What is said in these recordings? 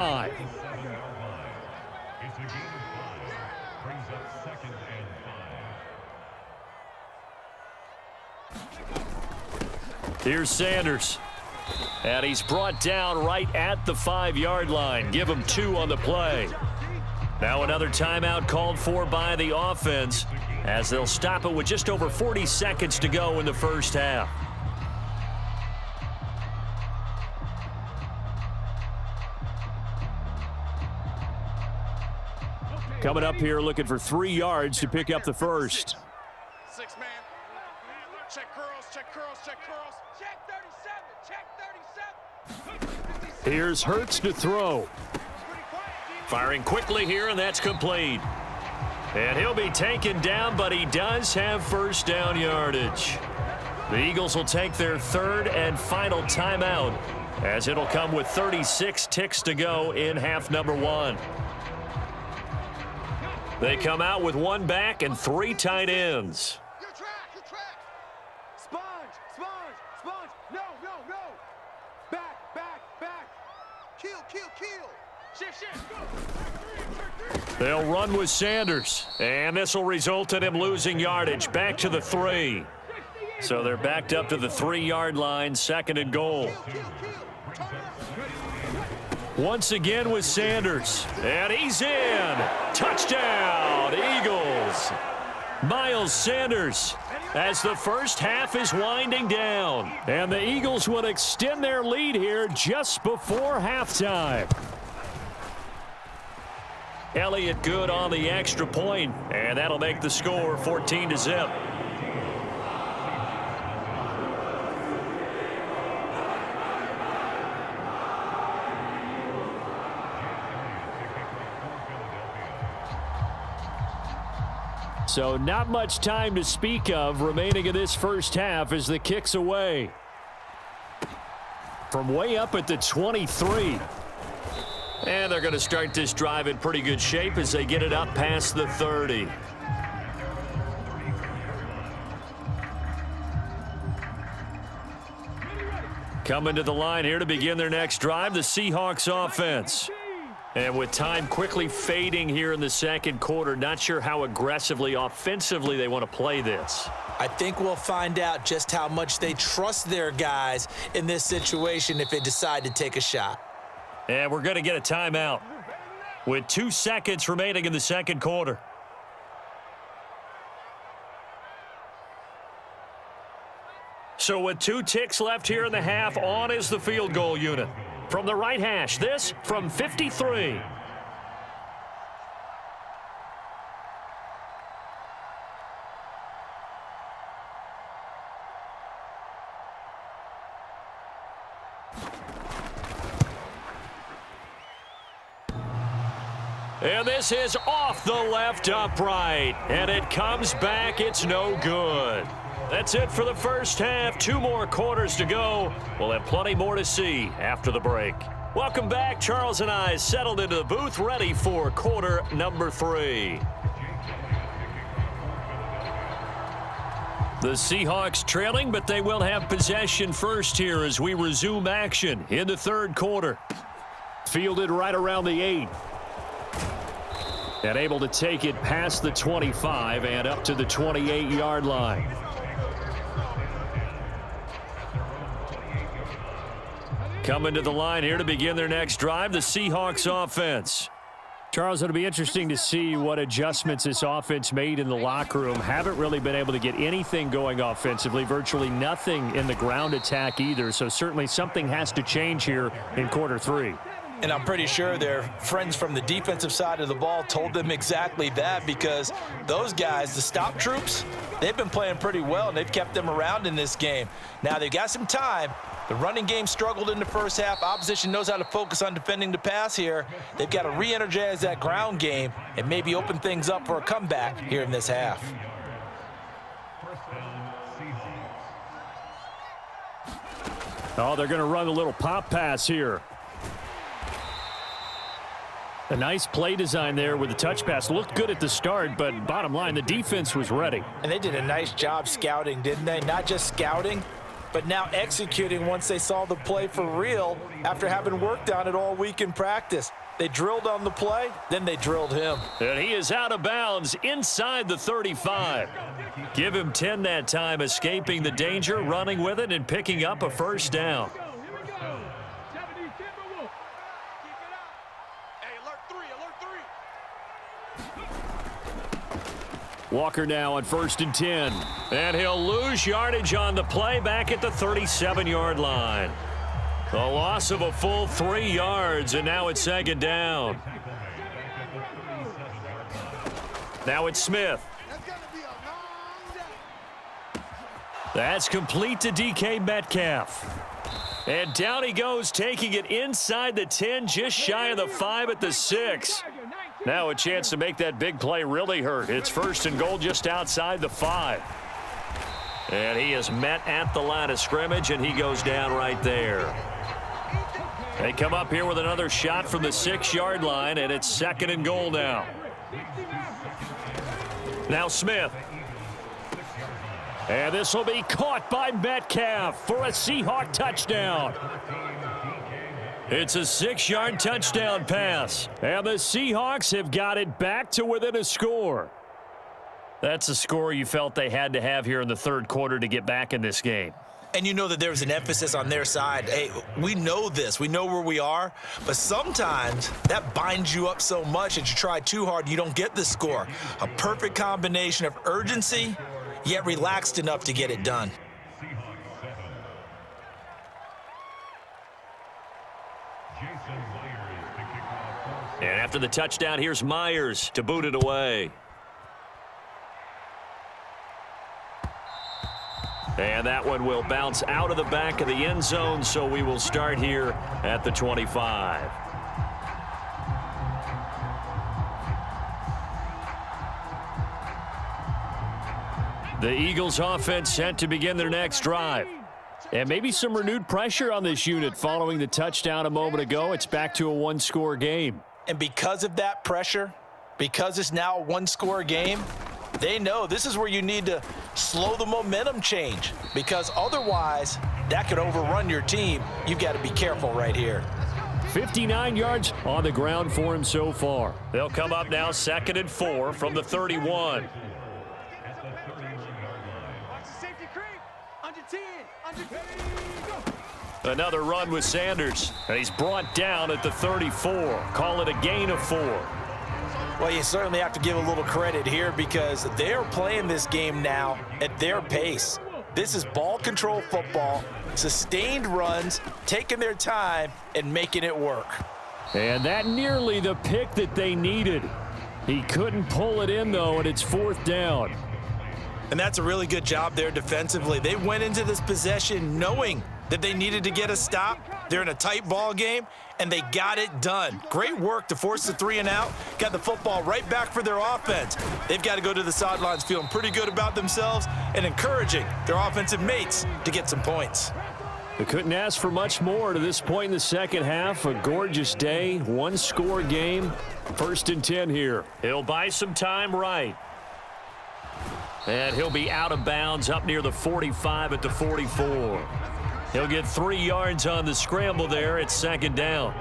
5. It's a game of 5. Brings up 2nd and 5. Here's Sanders. And he's brought down right at the 5-yard line. Give him 2 on the play. Now another timeout called for by the offense as they'll stop it with just over 40 seconds to go in the first half. Coming up here looking for 3 yards to pick up the first. 6-man. Check curls, check curls, check curls. Check 37, check 37. Here's Hurts to throw. Firing quickly here, and that's complete. And he'll be taken down, but he does have first down yardage. The Eagles will take their 3rd and final timeout as it'll come with 36 ticks to go in half number 1. They come out with 1 back and 3 tight ends. Your track. Sponge. No. Back. Kill. Shift. Go. They'll run with Sanders, and this will result in him losing yardage back to the 3. So they're backed up to the 3-yard line, 2nd and goal. Once again with Sanders, and he's in. Touchdown, Eagles. Miles Sanders as the first half is winding down. And the Eagles will extend their lead here just before halftime. Elliott good on the extra point, and that'll make the score 14-0. So not much time to speak of remaining in this first half as the kick's away. From way up at the 23. And they're going to start this drive in pretty good shape as they get it up past the 30. Coming to the line here to begin their next drive, the Seahawks offense. And with time quickly fading here in the second quarter, not sure how aggressively, offensively they want to play this. I think we'll find out just how much they trust their guys in this situation if they decide to take a shot. And we're going to get a timeout with 2 seconds remaining in the second quarter. So with 2 ticks left here in the half, on is the field goal unit. From the right hash, this from 53. And this is off the left upright. And it comes back. It's no good. That's it for the first half. 2 more quarters to go. We'll have plenty more to see after the break. Welcome back. Charles and I settled into the booth, ready for quarter number 3. The Seahawks trailing, but they will have possession first here as we resume action in the third quarter. Fielded right around the 8. And able to take it past the 25 and up to the 28-yard line. Coming to the line here to begin their next drive, the Seahawks offense. Charles, it'll be interesting to see what adjustments this offense made in the locker room. Haven't really been able to get anything going offensively, virtually nothing in the ground attack either. So certainly something has to change here in quarter 3. And I'm pretty sure their friends from the defensive side of the ball told them exactly that, because those guys, the stop troops, they've been playing pretty well, and they've kept them around in this game. Now they've got some time. The running game struggled in the first half. Opposition knows how to focus on defending the pass here. They've got to re-energize that ground game and maybe open things up for a comeback here in this half. Oh, they're going to run a little pop pass here. A nice play design there with the touch pass. Looked good at the start, but bottom line, the defense was ready. And they did a nice job scouting, didn't they? Not just scouting, but now executing once they saw the play for real after having worked on it all week in practice. They drilled on the play, then they drilled him. And he is out of bounds inside the 35. Give him 10 that time, escaping the danger, running with it, and picking up a first down. Hey, alert three. Walker now on 1st and 10. And he'll lose yardage on the play back at the 37-yard line. A loss of a full 3 yards, and now it's 2nd down. Now it's Smith. That's complete to DK Metcalf. And down he goes, taking it inside the 10, just shy of the 5 at the 6. Now a chance to make that big play really hurt. It's 1st and goal just outside the 5. And he is met at the line of scrimmage, and he goes down right there. They come up here with another shot from the 6-yard line, and it's 2nd and goal now. Now Smith. And this will be caught by Metcalf for a Seahawk touchdown. It's a 6-yard touchdown pass, and the Seahawks have got it back to within a score. That's a score you felt they had to have here in the 3rd quarter to get back in this game. And you know that there was an emphasis on their side. Hey, we know this. We know where we are. But sometimes that binds you up so much that you try too hard and you don't get the score. A perfect combination of urgency, yet relaxed enough to get it done. And after the touchdown, here's Myers to boot it away. And that one will bounce out of the back of the end zone, so we will start here at the 25. The Eagles offense set to begin their next drive. And maybe some renewed pressure on this unit following the touchdown a moment ago. It's back to a 1-score game. And because of that pressure, because it's now a 1-score game, they know this is where you need to slow the momentum change, because otherwise that could overrun your team. You've got to be careful right here. 59 yards on the ground for him so far. They'll come up now 2nd and 4 from the 31. Another run with Sanders, and he's brought down at the 34. Call it a gain of 4. Well, you certainly have to give a little credit here because they're playing this game now at their pace. This is ball control football, sustained runs, taking their time and making it work. And that nearly the pick that they needed. He couldn't pull it in, though, and it's 4th down. And that's a really good job there defensively. They went into this possession knowing that they needed to get a stop. They're in a tight ball game, and they got it done. Great work to force the 3 and out. Got the football right back for their offense. They've got to go to the sidelines feeling pretty good about themselves and encouraging their offensive mates to get some points. They couldn't ask for much more to this point in the second half. A gorgeous day, 1-score game. 1st and 10 here. He'll buy some time right. And he'll be out of bounds up near the 45 at the 44. He'll get 3 yards on the scramble there. It's 2nd down.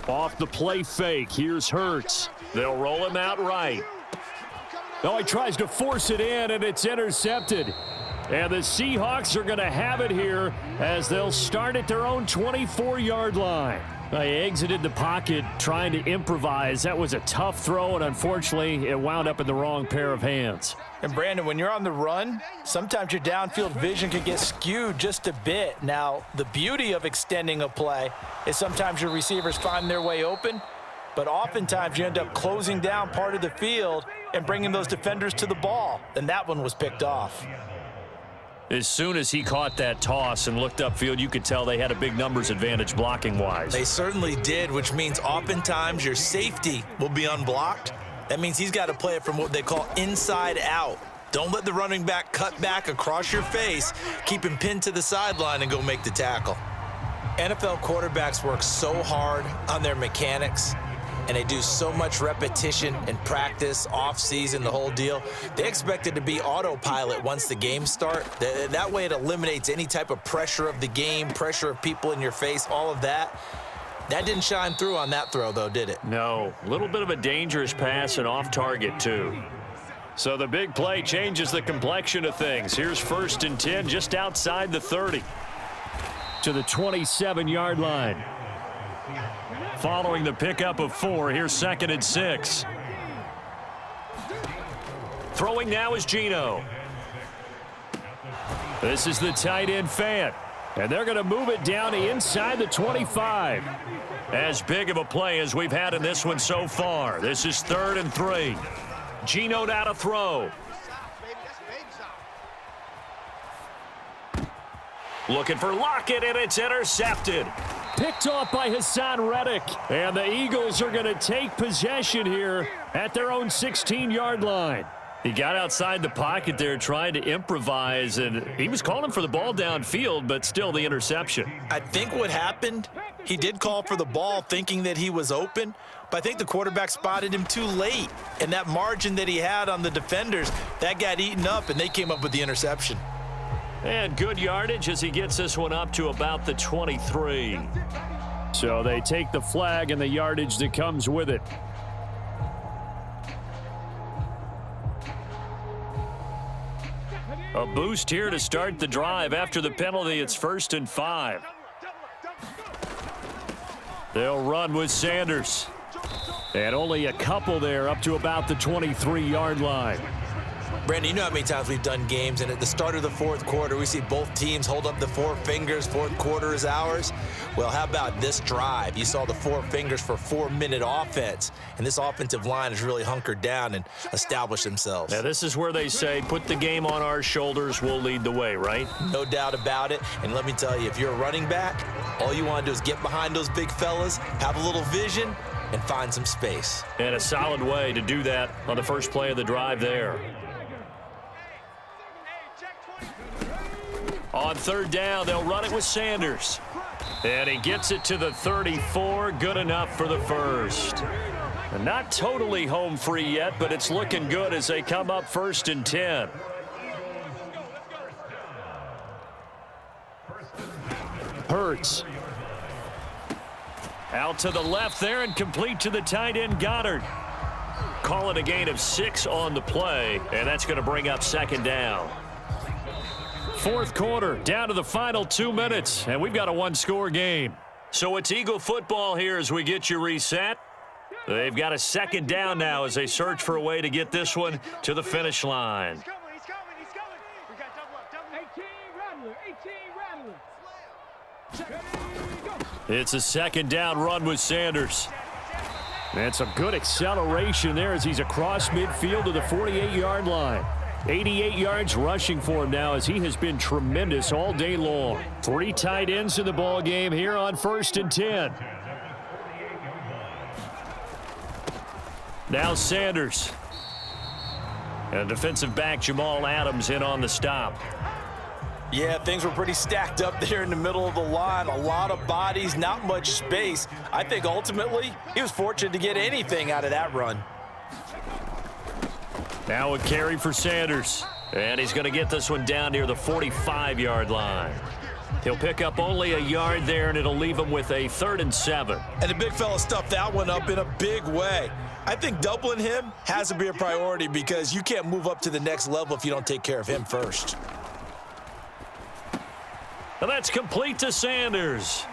Off the play fake. Here's Hurts. They'll roll him out right. Oh, he tries to force it in, and it's intercepted. And the Seahawks are going to have it here as they'll start at their own 24-yard line. They exited the pocket trying to improvise. That was a tough throw, and unfortunately, it wound up in the wrong pair of hands. And, Brandon, when you're on the run, sometimes your downfield vision can get skewed just a bit. Now, the beauty of extending a play is sometimes your receivers find their way open, but oftentimes you end up closing down part of the field and bringing those defenders to the ball, and that one was picked off. As soon as he caught that toss and looked upfield, you could tell they had a big numbers advantage blocking-wise. They certainly did, which means oftentimes your safety will be unblocked. That means he's got to play it from what they call inside out. Don't let the running back cut back across your face. Keep him pinned to the sideline and go make the tackle. NFL quarterbacks work so hard on their mechanics. and they do so much repetition and practice, off-season, the whole deal. They expect it to be autopilot once the games start. That way it eliminates any type of pressure of the game, pressure of people in your face, all of that. That didn't shine through on that throw, though, did it? No. A little bit of a dangerous pass and off target, too. So the big play changes the complexion of things. Here's 1st and 10 just outside the 30. To the 27-yard line. Following the pickup of 4, here's 2nd and 6. Throwing now is Geno. This is the tight end Fant. And they're going to move it down to inside the 25. As big of a play as we've had in this one so far. This is 3rd and 3. Geno now to throw. Looking for Lockett, and it's intercepted. Picked off by Hassan Reddick. And the Eagles are going to take possession here at their own 16-yard line. He got outside the pocket there trying to improvise, and he was calling for the ball downfield, but still the interception. I think what happened, he did call for the ball thinking that he was open, but I think the quarterback spotted him too late. And that margin that he had on the defenders, that got eaten up, and they came up with the interception. And good yardage as he gets this one up to about the 23. So they take the flag and the yardage that comes with it. A boost here to start the drive. After the penalty, it's 1st and 5. They'll run with Sanders. And only a couple there up to about the 23-yard line. Brandon, you know how many times we've done games, and at the start of the 4th quarter, we see both teams hold up the 4 fingers, 4th quarter is ours. Well, how about this drive? You saw the 4 fingers for 4-minute offense, and this offensive line has really hunkered down and established themselves. Now, this is where they say, put the game on our shoulders, we'll lead the way, right? No doubt about it, and let me tell you, if you're a running back, all you want to do is get behind those big fellas, have a little vision, and find some space. And a solid way to do that on the first play of the drive there. On 3rd down, they'll run it with Sanders. And he gets it to the 34. Good enough for the first. And not totally home free yet, but it's looking good as they come up 1st and 10. Hurts. Out to the left there and complete to the tight end Goddard. Call it a gain of 6 on the play, and that's going to bring up 2nd down. 4th quarter, down to the final 2 minutes, and we've got a 1-score game. So it's Eagle football here as we get you reset. They've got a 2nd down now as they search for a way to get this one to the finish line. He's coming. We got double up. 18 Rattler. It's a 2nd down run with Sanders. And some good acceleration there as he's across midfield to the 48-yard line. 88 yards rushing for him now as he has been tremendous all day long. 3 tight ends in the ball game here on 1st and 10. Now Sanders. And defensive back Jamal Adams in on the stop. Yeah, things were pretty stacked up there in the middle of the line. A lot of bodies, not much space. I think ultimately he was fortunate to get anything out of that run. Now a carry for Sanders. And he's going to get this one down near the 45-yard line. He'll pick up only a yard there, and it'll leave him with a 3rd and 7. And the big fella stuffed that one up in a big way. I think doubling him has to be a priority because you can't move up to the next level if you don't take care of him first. And that's complete to Sanders.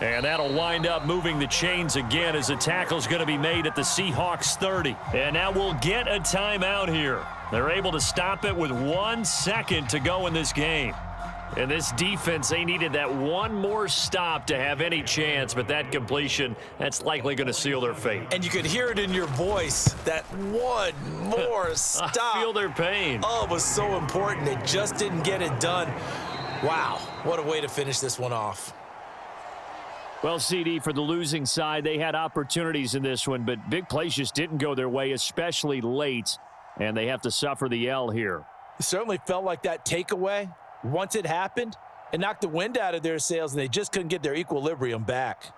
And that'll wind up moving the chains again as the tackle's going to be made at the Seahawks 30. And now we'll get a timeout here. They're able to stop it with 1 second to go in this game. And this defense, they needed that one more stop to have any chance, but that completion, that's likely going to seal their fate. And you could hear it in your voice, that one more stop. I feel their pain. Oh, it was so important. They just didn't get it done. Wow, what a way to finish this one off. Well, CD, for the losing side, they had opportunities in this one, but big plays just didn't go their way, especially late, and they have to suffer the L here. It certainly felt like that takeaway, once it happened, it knocked the wind out of their sails, and they just couldn't get their equilibrium back.